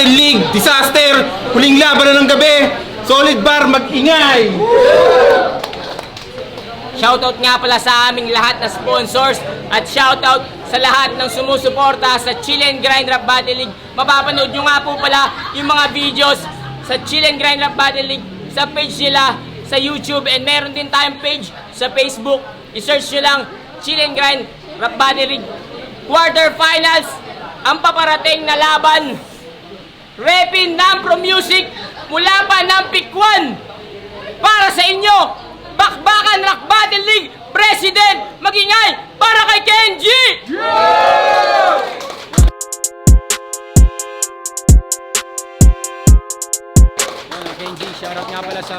Battle League, Disaster, huling laban na ng gabi. Solid Bar, mag-ingay! Shoutout nga pala sa aming lahat na sponsors at shoutout sa lahat ng sumusuporta sa Chill and Grind Rap Battle League. Mapapanood nyo nga po pala yung mga videos sa Chill and Grind Rap Battle League sa page nila sa YouTube, and meron din tayong page sa Facebook. I-search nyo lang Chill and Grind Rap Battle League. Quarterfinals ang paparating na laban. Repin Nampro Music mula pa ng Pick 1 para sa inyo. Bakbakan Rap Battle League President, magingay para kay Kenji! Kenji, shoutout nga pala sa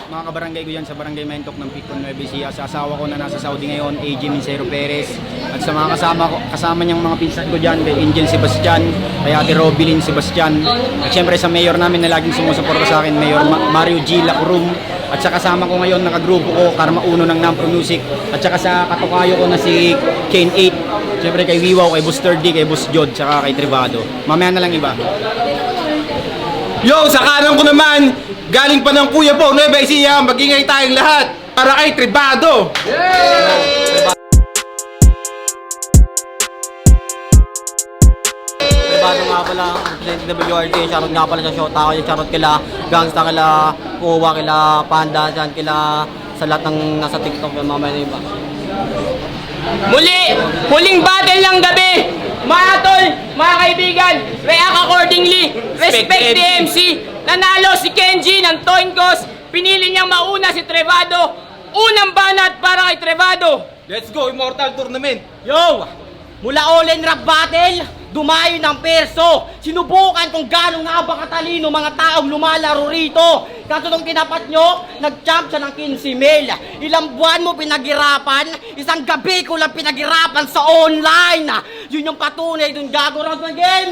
mga kabarangay ko yan sa Barangay Mentok ng Picon, Nueva Ecija, sa asawa ko na nasa Saudi ngayon, AJ Mincero Perez, at sa mga kasama niyang mga pinsan ko dyan, kay Angel Sebastian, kay Ate Robilyn Sebastian, at syempre sa mayor namin na laging sumusuporta sa akin, Mayor Mario G. Lacurum, at sa kasama ko ngayon, nakagrupo ko, Karma Uno ng Nampro Music, at saka sa katukayo ko na si Kane 8, syempre kay Wiwaw, kay Boss 30, kay Boss Jod, saka kay Tribado. Mamaya na lang iba. Yo, sa kanan ko naman, galing pa ng Kuya Po, Nueva Ecija, mag-ingay tayong lahat para kay Tribado! Tribado nga pala, President WRT, shoutout nga pala sa Shota ko, shoutout kila Gangsta, kila Kuwa, kila Panda, dyan, kila sa lahat ng nasa TikTok, yung mamaya na iba. Huling battle ng gabi. Mga tol, mga kaibigan, react accordingly. Respect the MC. Nanalo si Kenji ng Toinkos. Pinili niyang mauna si Trevado. Unang banat para kay Trevado. Let's go, Immortal Tournament! Yo! Mula all-in rap battle, dumayo ng perso. Sinubukan kung gano'ng nga ba katalino mga taong lumalaro rito. Kaso nung tinapat nyo, nag-jump siya ng 15 mil. Ilang buwan mo pinaghirapan, isang gabi ko lang pinaghirapan sa online. Yun yung patunay dun, gago round ng game.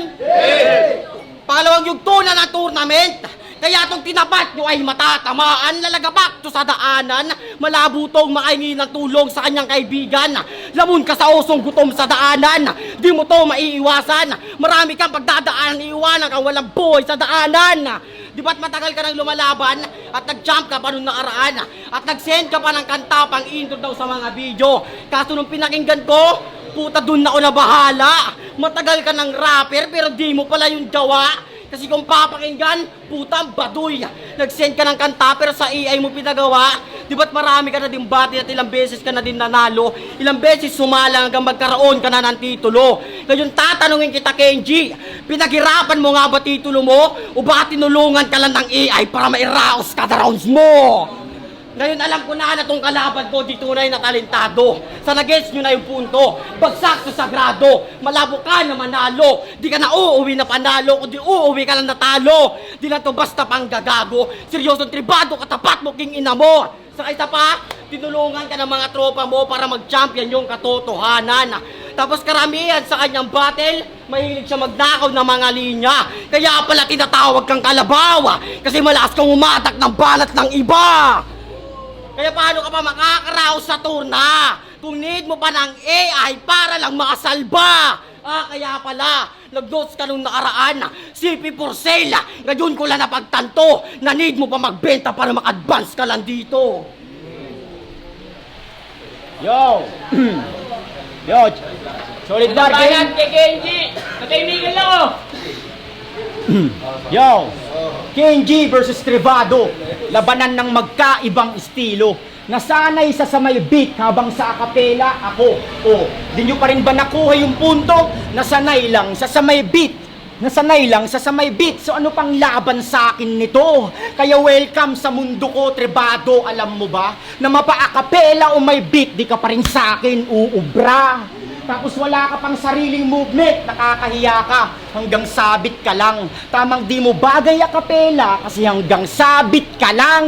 Pangalawang yugto na ng tournament. Kaya itong tinapat nyo ay matatamaan, lalagabak to sa daanan, malabo tong makahingi ng tulong sa kanyang kaibigan. Lamon ka sa osong gutom sa daanan, di mo to maiiwasan. Marami kang pagdadaanan, iiwanan kang walang buhay sa daanan. Di ba't matagal ka nang lumalaban at nag-jump ka pa nung nakaraan at nag-send ka pa ng kanta pang intro daw sa mga video. Kaso nung pinakinggan ko, puta dun na ako na bahala. Matagal ka ng rapper pero di mo pala yung gawa. Kasi kung papakinggan, putang baduy. Nag-send ka ng kanta pero sa AI mo pinagawa. Di ba't marami ka na din bati at ilang beses ka na din nanalo? Ilang beses sumalang hanggang magkaroon ka na ng titulo. Ngayon tatanungin kita, Kenji, pinaghirapan mo nga ba titulo mo? O baka tinulungan ka lang ng AI para mairaos kada rounds mo? Ngayon alam ko na itong kalaban ko di tunay na talentado. Sa nag-gets nyo na yung punto, bagsak sa sagrado. Malabo ka na manalo, di ka na uuwi na panalo, kundi uuwi ka lang natalo. Di na to basta pang gagago, seryosong tribado katapat mo king ina mo. Sa isa pa, tinulungan ka ng mga tropa mo para mag-champion yung katotohanan. Tapos karamihan sa kanyang battle, mahilig siya magnakaw ng mga linya. Kaya pala tinatawag kang kalabaw, kasi malakas kang umatak ng balat ng iba. Kaya paano ka pa makakaraos sa turna kung need mo pa ng AI para lang makasalba? Kaya pala, nag-notes ka nung nakaraan, CP for sale. Ngayon ko lang napagtanto na need mo pa magbenta para mag-advance ka lang dito. Yo! Yo! Solid Bar, Banat Ken! kay Kenji. Natahimikan lang oh. Yo! Kenji versus Trevado. Labanan ng magkaibang estilo. Nasanay sa may beat habang sa akapela ako. Di nyo pa rin ba nakuha yung punto? Nasanay lang sa may beat. Nasanay lang sa may beat. So ano pang laban sa akin nito? Kaya welcome sa mundo ko, Trevado. Alam mo ba? Na mapa-akapela o may beat, di ka pa rin sa akin uubra. Tapos wala ka pang sariling movement, nakakahiya ka, hanggang sabit ka lang. Tamang di mo bagay akapela kasi hanggang sabit ka lang.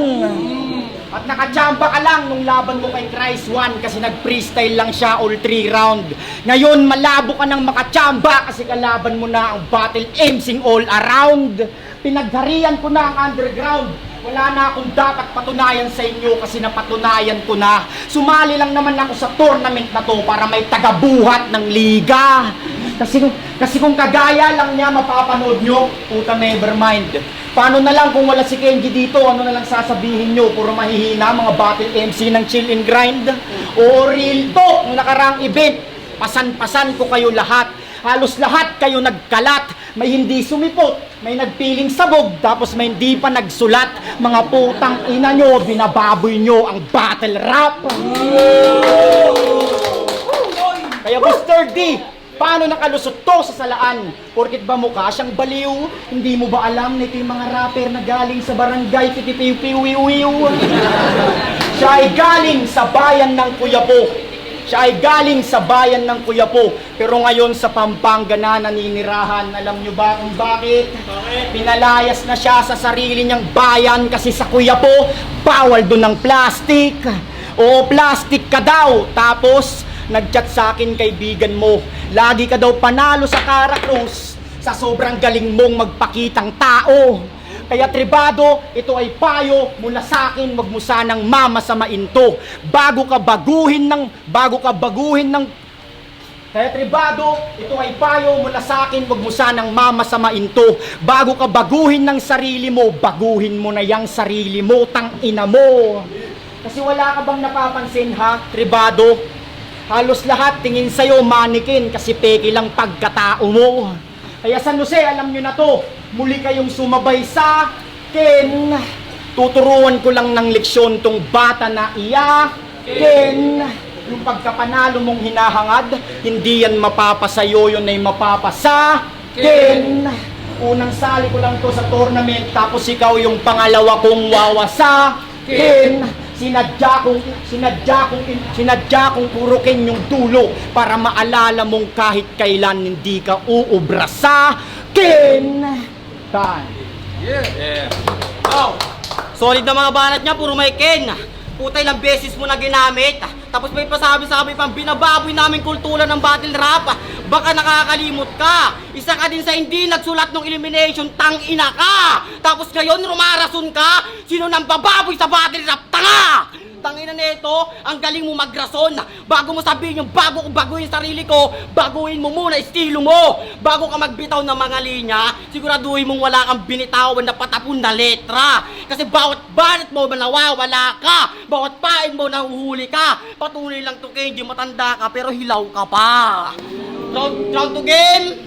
At nakachamba ka lang nung laban mo kay Christ 1 kasi nag-freestyle lang siya all 3 round. Ngayon malabo ka nang makachamba kasi kalaban mo na ang battle emcing all around. Pinagharian ko na ang underground. Wala na akong dapat patunayan sa inyo kasi napatunayan ko na. Sumali lang naman ako sa tournament na to para may tagabuhat ng liga. Kasi kung kagaya lang niya mapapanood nyo, puta never mind. Paano na lang kung wala si Kenji dito, ano na lang sasabihin nyo? Puro mahihina mga battle MC ng Chill and Grind. O real talk, nung nakaraang event, pasan-pasan ko kayo lahat. Halos lahat kayo nagkalat. May hindi sumipot, may nagpiling sabog, tapos may hindi pa nagsulat. Mga putang ina nyo, binababoy nyo ang battle rap. Kaya Mr. D, paano nakalusot to sa salaan? Porkit ba mukha siyang baliw? Hindi mo ba alam na ito yung mga rapper na galing sa barangay Titipiw-Piw-Wiw? Siya ay galing sa bayan ng Kuyapo. Siya ay galing sa bayan ng Kuyapo. Pero ngayon sa Pampanga na naninirahan. Alam nyo ba kung bakit? Pinalayas na siya sa sarili niyang bayan kasi sa Kuyapo, bawal doon ng plastic. O plastic ka daw. Tapos, nag-chat sa akin kaibigan mo. Lagi ka daw panalo sa Caracruz sa sobrang galing mong magpakitang tao. Kaya Tribado, ito ay payo mula sa akin, wag mo sanang mamasamain to. Bago ka baguhin ng Kaya Tribado, ito ay payo mula sa akin, wag mo sanang mamasamain to. Bago ka baguhin ng sarili mo, baguhin mo na yang sarili mo, tang ina mo. Kasi wala ka bang napapansin ha, Tribado? Halos lahat tingin sa'yo manikin kasi peke lang pagkatao mo. Kaya San Jose, alam nyo na to, muli kayong sumabay sa akin. Tuturuan ko lang ng leksyon tong bata na iyakin. Yung pagkapanalo mong hinahangad, hindi yan mapapasayo, yun ay mapapasakin. Unang sali ko lang to sa tournament, tapos ikaw yung pangalawa kong wawasakin. Sinadya kong purukin yung dulo para maalala mong kahit kailan hindi ka uubra sa akin. Solid na mga banat niya, puro may Ken. Puta, ilang beses mo na ginamit. Tapos may pasabi-sabi pang binababoy namin kultura ng battle rap. Baka nakakalimot ka. Isa ka din sa hindi nagsulat ng elimination, tang-ina ka. Tapos ngayon rumarason ka. Sino nang bababoy sa battle rap? Tanga! Tangina nito, ang galing mo magrason. Bago mo sabihin yung bago ko baguhin sarili ko, baguhin mo muna estilo mo. Bago ka magbitaw ng mga linya, siguraduhin mong wala kang binitawan na patapon na letra. Kasi bawat banat mo nawawala ka, bawat pain mo nahuhuli ka. Patunay lang to Kenji, matanda ka pero hilaw ka pa. Round to game.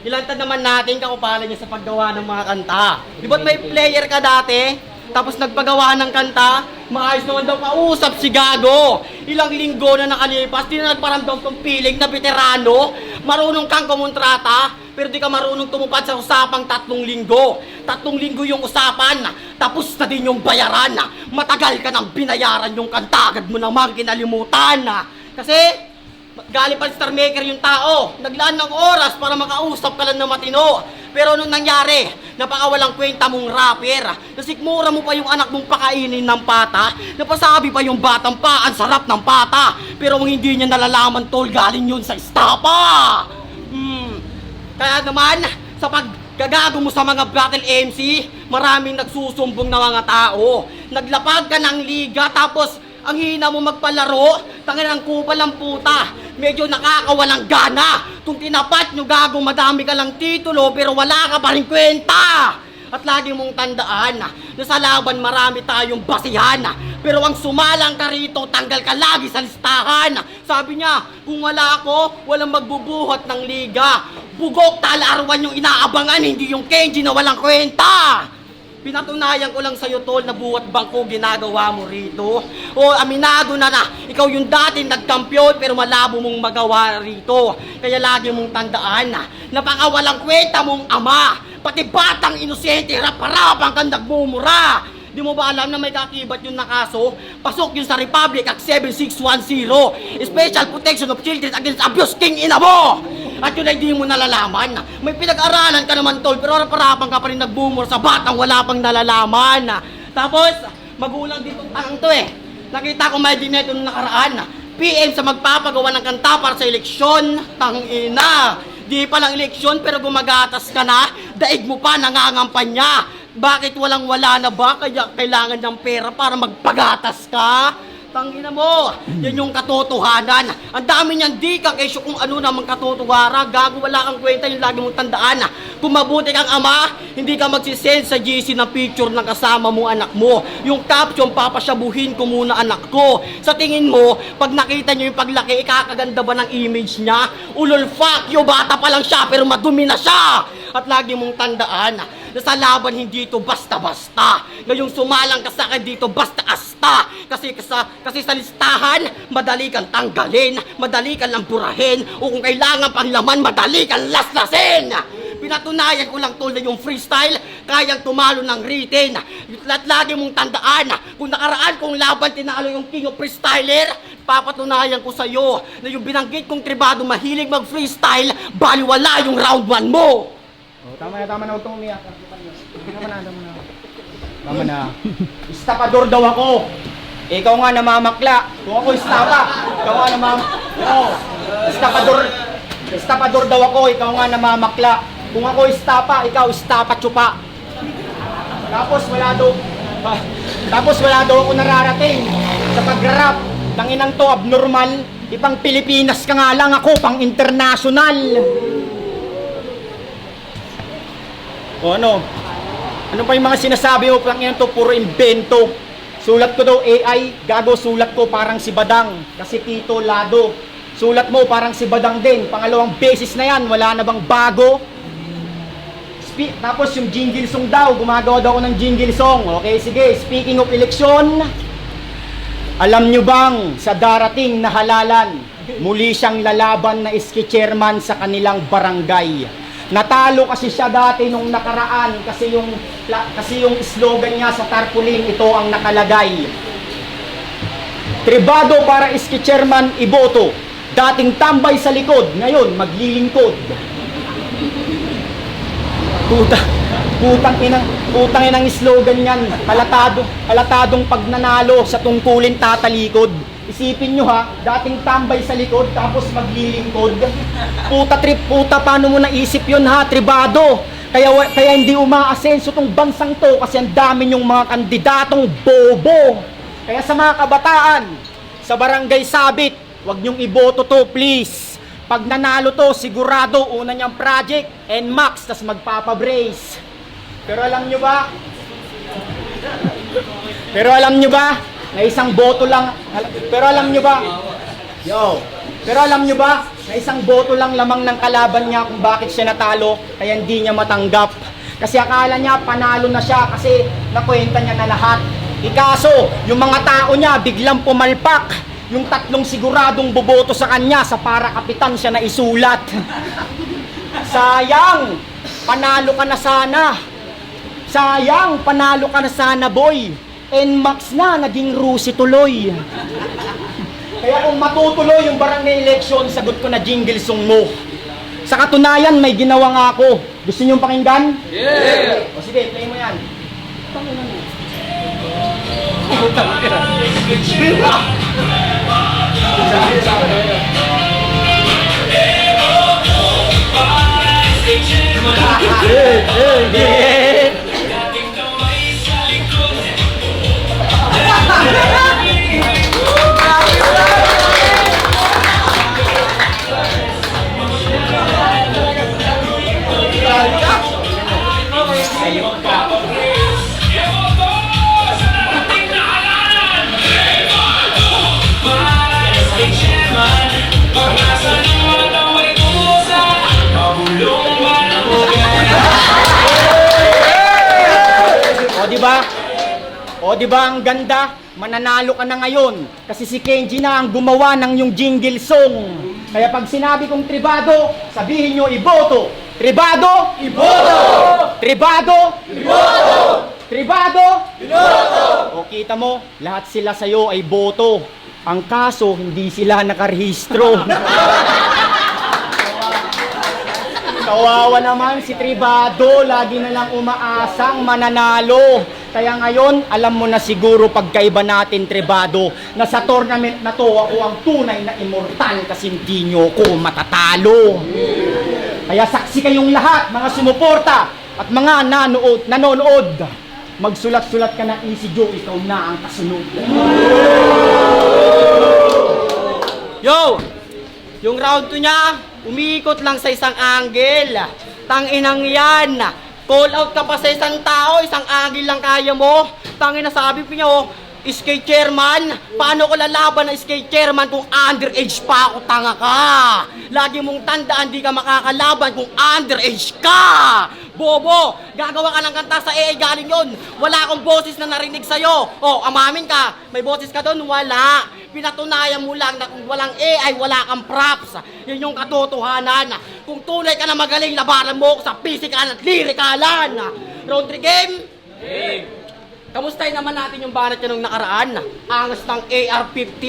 Ilantad naman natin kakupalan niya sa paggawa ng mga kanta. Di ba't may player ka dati? Tapos nagpagawa ng kanta, maayos naman daw kausap si Gago. Ilang linggo na nakalipas, di na nagparamdam kong feeling na veterano. Marunong kang kumontrata, pero di ka marunong tumupad sa usapang 3 linggo. 3 linggo yung usapan, tapos na din yung bayaran. Matagal ka nang binayaran yung kanta, agad mo namang kinalimutan. Kasi galing pa Star Maker yung tao, naglaan ng oras para makausap ka lang na matino. Pero anong nangyari? Napakawalang kwenta mong rapper. Nasikmura mo pa yung anak mong pakainin ng pata. Napasabi pa yung batang pa, ang sarap ng pata. Pero ang hindi niya nalalaman tol, galing yun sa estapa. Kaya naman, sa paggagago mo sa mga battle MC, maraming nagsusumbong na mga tao. Naglapag ka ng liga, tapos ang hina mo magpalaro, tangan ng kupal ang puta. Medyo nakakawalang gana. Kung tinapat nyo gagong madami ka lang titulo, pero wala ka pa rin kwenta. At lagi mong tandaan na sa laban marami tayong basihan. Pero ang sumalang ka rito, tanggal ka lagi sa listahan. Sabi niya, kung wala ako, walang magbubuhat ng liga. Bugok talarwan yung inaabangan, hindi yung Kenji na walang kwenta. Pinatunayan ko lang sa'yo tol na buwat bangko ginagawa mo rito. O aminado na ikaw yung dati nagkampiyon pero malabo mong magawa rito. Kaya lagi mong tandaan na napakawalang kwenta mong ama. Pati batang inosente, rap-harapang kang nagmumura. Di mo ba alam na may kakibat yung nakaso? Pasok yun sa Republic Act 7610, Special Protection of Children Against Abuse, king ina mo! At yun ay di mo nalalaman. May pinag-aralan ka naman tol, pero parapang ka pa rin nagbumor sa batang wala pang nalalaman. Tapos, magulang dito tangang to eh. Nakita ko may dineto nung nakaraan. PM sa magpapagawa ng kanta para sa eleksyon. Tangina. Di pa lang eleksyon pero gumagatas ka na. Daig mo pa, nangangampanya. Bakit walang wala na ba? Kaya kailangan ng pera para magpagatas ka? Tangina mo, yan yung katotohanan. Ang dami niyan di ka kesyo kung ano namang katotohanan. Gago, wala kang kwenta, yung lagi mong tandaan. Kung mabuti kang ama, hindi ka magsisend sa GC ng picture ng kasama mo anak mo. Yung caption, papasyabuhin ko muna anak ko. Sa tingin mo, pag nakita niyo yung paglaki, ikakaganda ba ng image niya? Ulol, fuck you, bata pa lang siya pero madumi na siya. At lagi mong tandaan na sa laban hindi ito basta-basta. Ngayong sumalang ka sa akin dito basta-asta. Kasi sa listahan, madali kang tanggalin, madali kang lampurahin, o kung kailangan pang laman, madali kang laslasin. Pinatunayan ko lang tulad yung freestyle, kayang tumalo ng written. At lagi mong tandaan, kung nakaraan kong laban tinalo yung king of freestyler, papatunayan ko sa'yo na yung binanggit kong tribado mahilig mag-freestyle, baliwala yung round 1 mo. Oh, tama na, huwag kang umiyak. Tama na. Estapador daw ako. Ikaw nga namamakla. Kung ako estapa, ikaw nga Estapador daw ako, ikaw nga namamakla. Kung ako estapa, ikaw estapa tsupa. Tapos wala daw ako nararating sa pag-rap. Tanginang to, abnormal. Ipang Pilipinas ka nga lang, ako pang international. O ano? Ano pa yung mga sinasabi mo? Tanginang to, puro invento. Sulat ko daw AI, gago, sulat ko parang si Badang. Kasi Tito Lado. Sulat mo parang si Badang din. Pangalawang beses na yan, wala na bang bago? Tapos yung jingle song daw, gumagawa daw ako ng jingle song. Okay, sige, speaking of election, alam nyo bang sa darating na halalan, muli siyang lalaban na iski chairman sa kanilang barangay. Natalo kasi siya dati nung nakaraan kasi yung slogan niya sa tarpaulin, ito ang nakalagay. Tribado para iski chairman iboto. Dating tambay sa likod, ngayon maglilingkod. Putang inang slogan niyan. Halatadong pag nanalo sa tungkulin tatalikod. Isipin nyo ha, dating tambay sa likod tapos maglilingkod. Puta, paano mo naisip yun ha, tribado? Kaya hindi umaasenso tong bansang to kasi ang dami yung mga kandidatong bobo. Kaya sa mga kabataan, sa barangay Sabit, wag nyong iboto to please. Pag nanalo to, sigurado una niyang project, NMAX, tas magpapabrace. Pero alam nyo ba, na isang boto lang, pero alam nyo ba, na isang boto lang lamang ng kalaban niya kung bakit siya natalo, kaya hindi niya matanggap. Kasi akala niya panalo na siya kasi nakwenta niya na lahat. Ikaso, yung mga tao niya biglang pumalpak. Yung 3 siguradong boboto sa kanya, sa para kapitan siya na isulat. Sayang, panalo ka na sana boy. NMAX na, naging Rusi tuloy. Kaya kung matutuloy yung barangay election, sagot ko na jingle song mo. Sa katunayan, may ginawa nga ako. Gusto niyong pakinggan? Yeah! O sige, play mo yan. O di ba ang ganda? Mananalo ka na ngayon kasi si Kenji na ang gumawa ng yung jingle song. Kaya pag sinabi kong tribado, sabihin nyo iboto. Tribado? Iboto! Tribado? Iboto! Tribado? Iboto! O kita mo, lahat sila sa'yo ay boto. Ang kaso, hindi sila nakarehistro. Kawawa naman si Tribado, lagi na lang umaasang mananalo. Kaya ngayon, alam mo na siguro pagkaiba natin, Tribado, na sa tournament na to, ako ang tunay na immortal kasi hindi nyo ko matatalo. Kaya saksi kayong lahat, mga sumuporta at mga nanonood. magsulat-sulat ka na Easy Joe, ikaw na ang kasunod. Yo! Yung round 2 niya, umiikot lang sa isang angle. Tanginang yan. Call out ka pa sa isang tao, isang angle lang kaya mo. Tangina, sabi ko niya, skate chairman, paano ko lalaban ng skate chairman kung underage pa ako, tanga ka? Lagi mong tandaan, di ka makakalaban kung underage ka! Bobo, gagawa ka ng kanta sa AI galing yon. Wala akong boses na narinig sa'yo. Amamin ka, may boses ka doon? Wala. Pinatunayan mo lang na kung walang AI, wala kang props. Yun yung katotohanan. Kung tunay ka na magaling, labanan mo sa physical at lyrikalan. Round 3 game? Kamustahin naman natin yung banat niya nung nakaraan. Angas ng AR-15.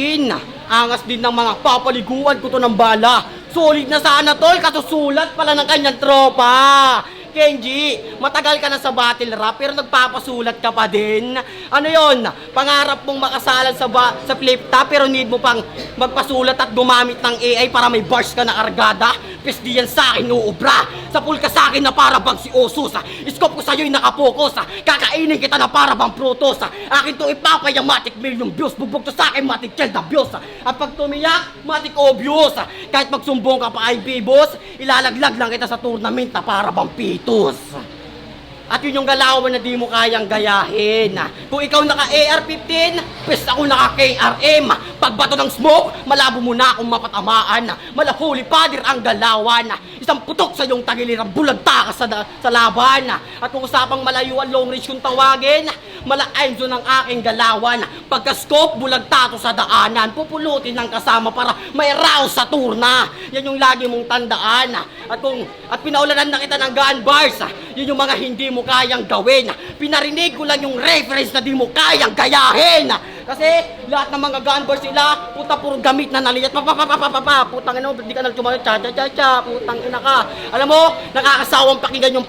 Angas din ng mga papaliguan ko to ng bala. Solid na sana tol, kasusulat pala ng kanyang tropa. Kenji, matagal ka na sa battle rap pero nagpapasulat ka pa din. Ano yon? Pangarap mong makasalan sa flip top pero need mo pang magpasulat at gumamit ng AI para may bars ka na kargada? Pes di yan sa akin uubra. Sa pool ka sa akin na para bang si Osus. Scope ko sa'yo'y nakapokus. Kakainin kita na para bang protos. Akin to ipapayang matik million views. Bugbog to sa akin matik child na views. At pag tumiyak, matik obvious. Kahit magsumbong ka pa IB boss, ilalaglag lang kita sa tournament na para bang pitos. At yun yung galawan na di mo kayang gayahin. Kung ikaw naka AR-15, pwes ako naka KRM. Pagbato ng smoke, malabo mo na akong mapatamaan. Malahuli padir ang galawan. Isang putok sa iyong tagiliran, bulagta ka sa laban. At kung usapang malayuan, long range kung tawagin, mala-Enzo ng aking galawan. Pagka-scope, bulagta to sa daanan. Pupulutin ng kasama para may rouse sa turna. Yan yung lagi mong tandaan. At pinaulanan na kita ng gun bars. Yun yung mga hindi mo kayang gawin. Pinarinig ko lang yung reference na di mo kayang gayahin. Kasi lahat ng mga gun bars sila, puta puro gamit na naliyat. Putang ina, di ka nagtumayo. Cha. Putang ina ka. Alam mo, nakakasawang pakinggan yung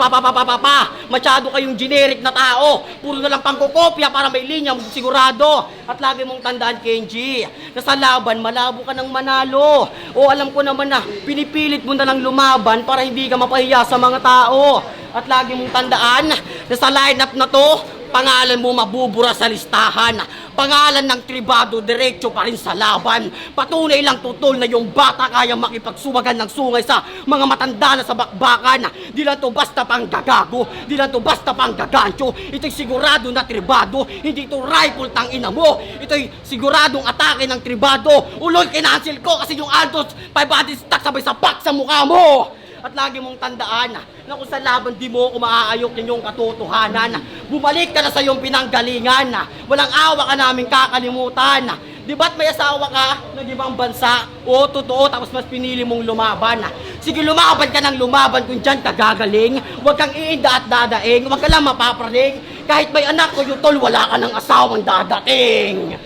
Masyado kayong generic na tao. Puro na lang pangkokopya para may linya, sigurado. At lagi mong tandaan, Kenji, na sa laban, malabo ka ng manalo. Alam ko naman na, pinipilit mo na lang lumaban para hindi ka mapahiya sa mga tao. At lagi mong tandaan na sa lineup na to, pangalan mo mabubura sa listahan. Pangalan ng tribado, diretso pa rin sa laban. Patunay lang tutol na yung bata kaya makipagsuwagan ng sungay sa mga matanda na sa bakbakan. Di lang to basta pang gagago, di lang to basta pang gagancho. Ito'y sigurado na tribado, hindi ito rifle tang ina mo. Ito'y siguradong atake ng tribado. Uloy, kinancel ko kasi yung Aldos 500 stack sabay sa pak sa mukha mo. At lagi mong tandaan na kung sa laban di mo umaayok din yung katotohanan. Bumalik ka na sa iyong pinanggalingan. Walang awa ka namin kakalimutan. Di ba't may asawa ka ng ibang bansa? Totoo, tapos mas pinili mong lumaban. Sige, lumaban ka ng lumaban kung dyan ka gagaling. Huwag kang iinda at dadaing. Huwag ka lang mapapraning. Kahit may anak ko yung tol, wala ka ng asawang dadating.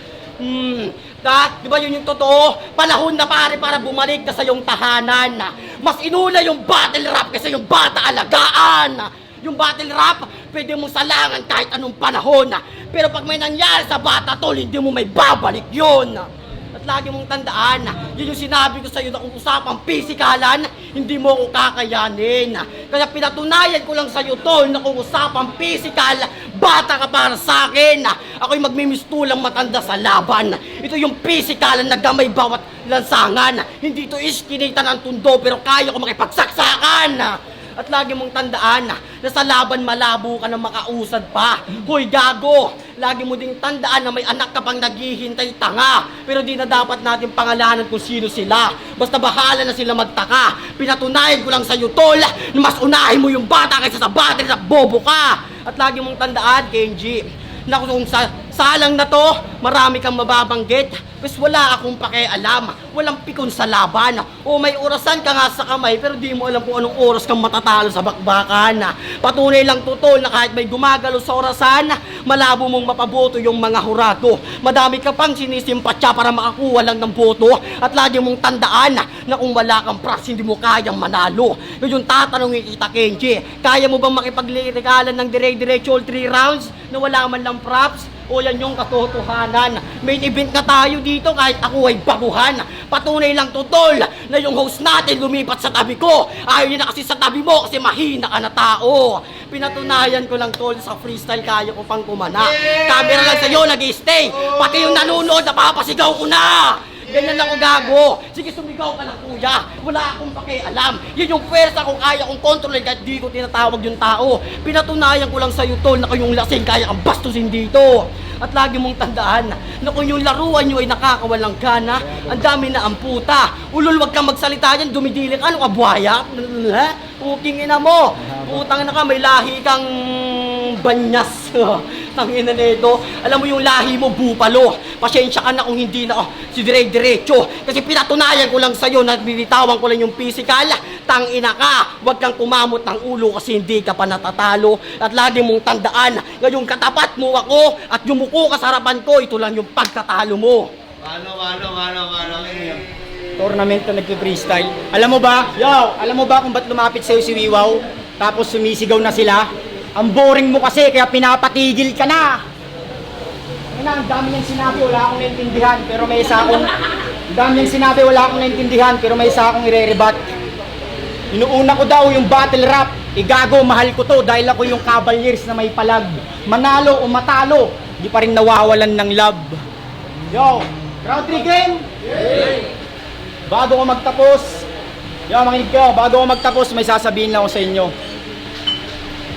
Di ba yun yung totoo? Panahon na pare para bumalik ka sa iyong tahanan. Mas inuna yung battle rap kaysa yung bata alagaan. Yung battle rap, pwede mong salangan kahit anong panahon. Pero pag may nangyari sa bata tol, hindi mo may babalik yun. At lagi mong tandaan, yun yung sinabi ko sa iyo na kung usapang pisikalan, hindi mo ko kakayanin. Kaya pinatunayan ko lang sa iyo tol na kung usapang pisikal, bata ka para sa akin. Ako'y magmimistulang matanda sa laban. Ito yung pisikalan na gamay bawat lansangan. Hindi ito iskinitan ng tundo pero kaya ko makipagsaksakan. At lagi mong tandaan na sa laban malabo ka na makausad pa. Hoy gago, lagi mo ding tandaan na may anak ka pang naghihintay, tanga. Pero di na dapat natin pangalanan kung sino sila. Basta bahala na sila magtaka. Pinatunayan ko lang sa'yo tol na mas unahin mo yung bata kaysa sa battery na bobo ka. At lagi mong tandaan, Kenji, na kung salang na to, marami kang mababanggit. Pues wala akong pakialam, walang pikon sa laban. May orasan ka nga sa kamay, pero di mo alam kung anong oras kang matatalo sa bakbakan. Patunay lang tutol na kahit may gumagalo sa orasan, malabo mong mapaboto yung mga hurado. Madami ka pang sinisimpatya para makakuha lang ng boto. At lagi mong tandaan na kung wala kang props, hindi mo kayang manalo. Yung tatanungin kita, Kenji, kaya mo bang makipaglirikalan ng dire-diretso all 3 rounds na wala man lang props? Yan yung katotohanan. Main event na tayo, dito kahit ako ay baguhan. Patunay lang to, tol, na yung host natin lumipat sa tabi ko. Ayaw niya na kasi sa tabi mo kasi mahina ka na tao. Pinatunayan ko lang, tol, sa freestyle kaya ko pang kumana. Camera lang sa'yo, nag-stay. Pati yung nanonood, napapasigaw ko na. Ganyan lang ako gago. Sige, sumigaw ka na, kuya. Wala akong pakialam. Yun yung pwersa kung kaya kong kontrolin kahit di ko tinatawag yung tao. Pinatunayan ko lang sa'yo, tol, na kayong lasing kaya kang bastusin dito. At lagi mong tandaan na kung yung laruan nyo ay nakakawalang gana, ang dami na ang puta. Ulol, wag kang magsalita yan, dumidilik. Ano ka, buhaya? Puking ina mo. Putang na ka, may lahi kang banyas. Tangina nito. Alam mo yung lahi mo, bupalo. Pasensya ka na kung hindi na si dire-diretso. Kasi pinatunayan ko lang sa'yo na binitawan ko lang yung physical. Tangina ka. Huwag kang kumamot ng ulo kasi hindi ka pa natatalo. At lagi mong tandaan, ngayong katapat mo ako at yumuko ka sa harapan ko, ito lang yung pagkatalo mo. Tournament na nagpe-freestyle. Alam mo ba? Alam mo ba kung ba't lumapit sa'yo si Wiwaw? Tapos sumisigaw na sila? Ang boring mo kasi, kaya pinapatigil ka na. Ang dami niyang sinabi, wala akong naintindihan, pero may isa akong... Ang dami niyang sinabi, wala akong naintindihan, pero may isa akong ire-rebat. Inuuna ko daw yung battle rap. Igago, mahal ko to dahil ako yung Cavaliers na may palag. Manalo o matalo, di pa rin nawawalan ng love. Yo, round 3 game? Bago ko magtapos, makinig kayo, bago ko magtapos, may sasabihin lang ako sa inyo.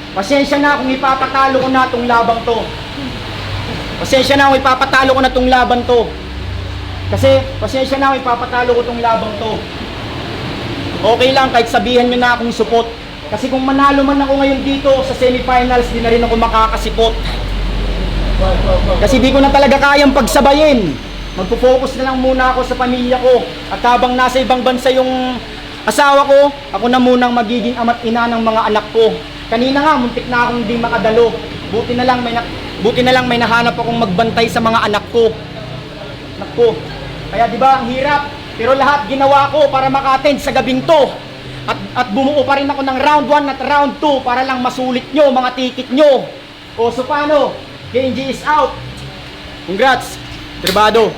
Pasensya na kung ipapatalo ko na itong labang to. Pasensya na kung ipapatalo ko na itong laban to. Kasi, pasensya na kung ipapatalo ko itong labang to. Okay lang kahit sabihan nyo na akong supot. Kasi kung manalo man ako ngayon dito sa semifinals, di na rin ako makakasipot. Kasi di ko na talaga kayang pagsabayin. Magpo-focus na lang muna ako sa pamilya ko. At habang nasa ibang bansa yung asawa ko, ako na munang magiging ama't ina ng mga anak ko. Kanina nga, muntik na akong hindi makadalo. Buti na lang may nahanap akong magbantay sa mga anak ko. Anak ko. Kaya di ba, ang hirap. Pero lahat ginawa ko para maka-attend sa gabing to. At bumuo pa rin ako ng round 1 at round 2 para lang masulit nyo, mga ticket nyo. O, so paano? KNG is out. Congrats, Tribado.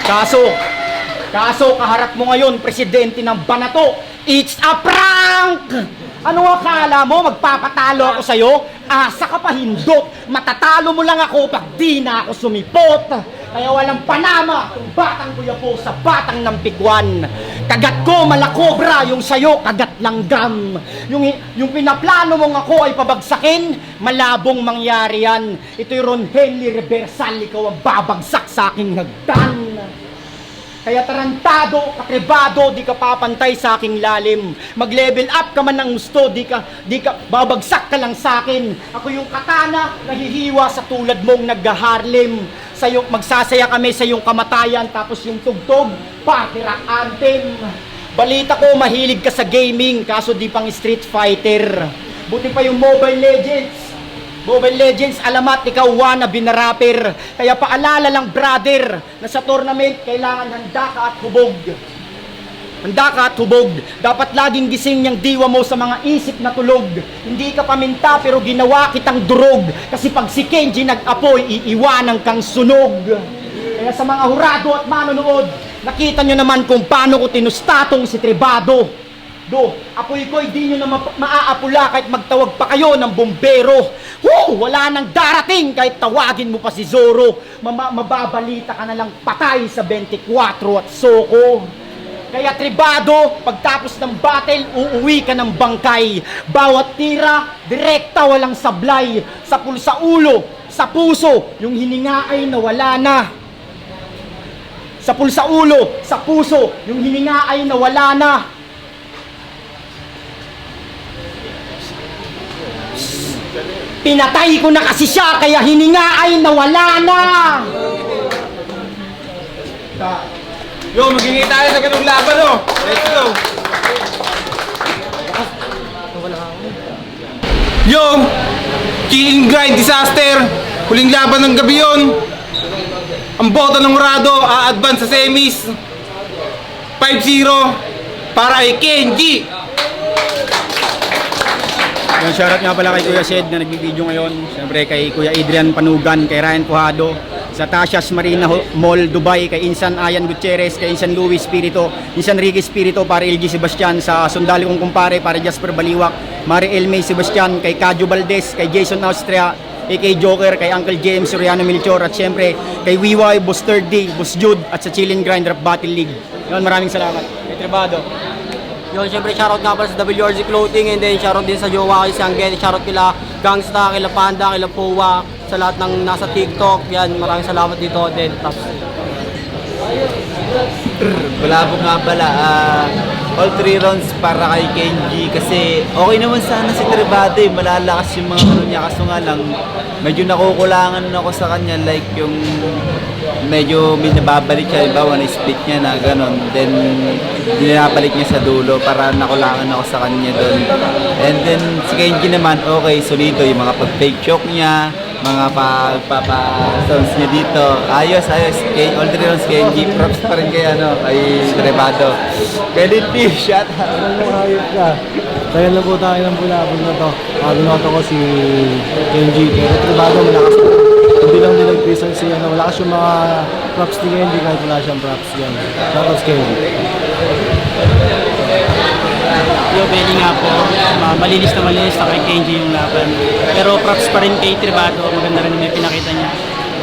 Kaso, kaharap mo ngayon, presidente ng Banato. It's a prank! Ano akala mo? Magpapatalo ako sa'yo? Asa ka pa hindot. Matatalo mo lang ako pag di na ako sumipot. Kaya walang panama kung batang kuya po sa batang ng pigwan. Kagat ko malakobra, yung sa'yo kagat langgam. Yung pinaplano mong ako ay pabagsakin, malabong mangyari yan. Ito'y Ron Henley Reversal, ikaw ang babagsak sa aking hagdan. Kaya tarantado, katribado, di ka papantay sa aking lalim. Mag-level up ka man ng gusto, di ka babagsak ka lang sa akin. Ako yung katana, nahihiwa sa tulad mong nag-Harlem. Magsasaya kami sa iyong kamatayan, tapos yung tugtog, party rock anthem. Balita ko, mahilig ka sa gaming, kaso di pang Street Fighter. Buti pa yung Mobile Legends, alamat, ikaw wannabe na rapper. Kaya paalala lang, brother, na sa tournament, kailangan handa ka at hubog. Dapat laging gising yung diwa mo sa mga isip na tulog. Hindi ka paminta pero ginawa kitang durog. Kasi pag si Kenji nag-apoy, iiwanan kang sunog. Kaya sa mga hurado at manonood, nakita nyo naman kung paano ko tinustatong si Tribado. Apoy ko, hindi nyo na maaapula kahit magtawag pa kayo ng bombero. Wala nang darating kahit tawagin mo pa si Zoro. Mababalita ka na lang patay sa 24 at Soko. Kaya Tribado, pagtapos ng battle, uuwi ka ng bangkay. Bawat tira, direkta walang sablay. Sa ulo, sa puso, yung hininga ay nawala na. Sa ulo, sa puso, yung hininga ay nawala na. Pinatay ko na kasi siya, kaya hininga ay nawala na. Yo, magiging tayo sa ganung laban, oh. Let's go. Yo, King Grind Disaster. Huling laban ng gabi yun. Ang boto ng Rado a-advance sa semis. 5-0 para kay Kenji. Yung shoutout nga pala kay Kuya Shed na nagbibideo ngayon. Siyempre kay Kuya Adrian Panugan, kay Ryan Puhado, sa Tasha's Marina Mall, Dubai, kay Insan Ayan Gutierrez, kay Insan Luis Spirito, Insan Ricky Spirito, para LG Sebastian, sa sundalo kong kumpare, para Jasper Baliwak, Mari Elmay Sebastian, kay Kadjo Valdez, kay Jason Austria, kay Joker, kay Uncle James Soriano Melchor, at syempre kay Wiway, Boss 30, Boss Jude, at sa Chill and Grind Rap Battle League. Yun, maraming salamat. Kay Tribado. Yun, syempre shoutout nga pala sa WRG Clothing, and then shoutout din sa jowa kay Sanggen, shoutout kila Gangsta, kila Panda, kila Powa, sa lahat ng nasa TikTok. Yan, maraming salamat dito. Then, tapos Bulabog nga pala, all 3 rounds para kay Kenji kasi okay naman sana si Tribado eh, malalakas yung mga ano niya, kaso nga lang medyo nakukulangan ako sa kanya, like yung medyo nababalik siya, halimbawa na-split niya na gano'n, then dinabalik niya sa dulo, para nakulangan ako sa kanya doon. And then si Kenji naman, okay, solido yung mga pag-fake choke niya, mga pagpapa-sounds niya dito. Ayos. All 3 rounds Kenji. Props pa rin kay, kay Tribado. Kay Lindy, shout out. Ayos ka. Kaya na po tayo ng bulabog na to. Binoto ko si Kenji. Pero Tribado malakas pa. Hindi lang din nag-prison siya. Malakas yung mga props ni Kenji kahit wala siyang props. Yan. Shoutouts Kenji. Yo, Belly nga po, malinis na kay Kenji yung laban. Pero props pa rin kay Tribado, maganda rin yung may pinakita niya.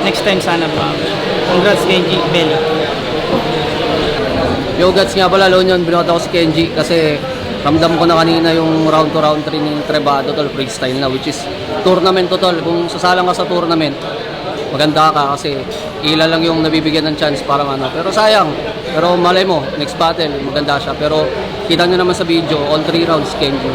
Next time sana pa. Congrats Kenji, Belly. Yo, Gats nga pala, Lonion, binota ko si Kenji kasi ramdam ko na kanina yung round 2, round 3 ni Tribado, tol, freestyle na, which is tournament to, tol. Kung sasalang ka sa tournament, maganda ka kasi ila lang yung nabibigyan ng chance, parang ano. Pero sayang, pero malay mo, next battle, maganda siya. Pero kita nyo naman sa video, all 3 rounds, Kenji.